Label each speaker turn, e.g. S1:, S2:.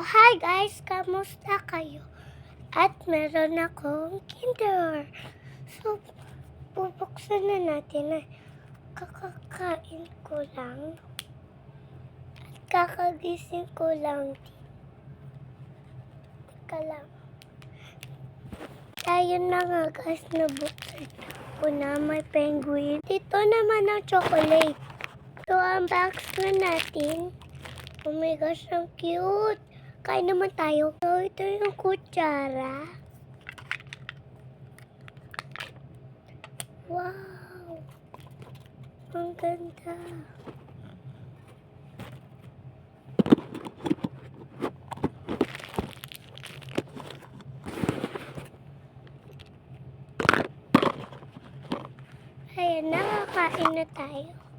S1: Hi guys! Kamusta kayo? At meron akong Kinder. So, bubuksan na natin na kakakain ko lang. At kakagising ko lang. Teka lang. Tayo na nga guys, nabuksan ko na may penguin. Dito naman ang chocolate. So, unbox na natin. Oh my gosh, ang cute! Kain naman tayo. So, ito yung kutsara. Wow! Ang ganda. Ayan, nakakain na tayo.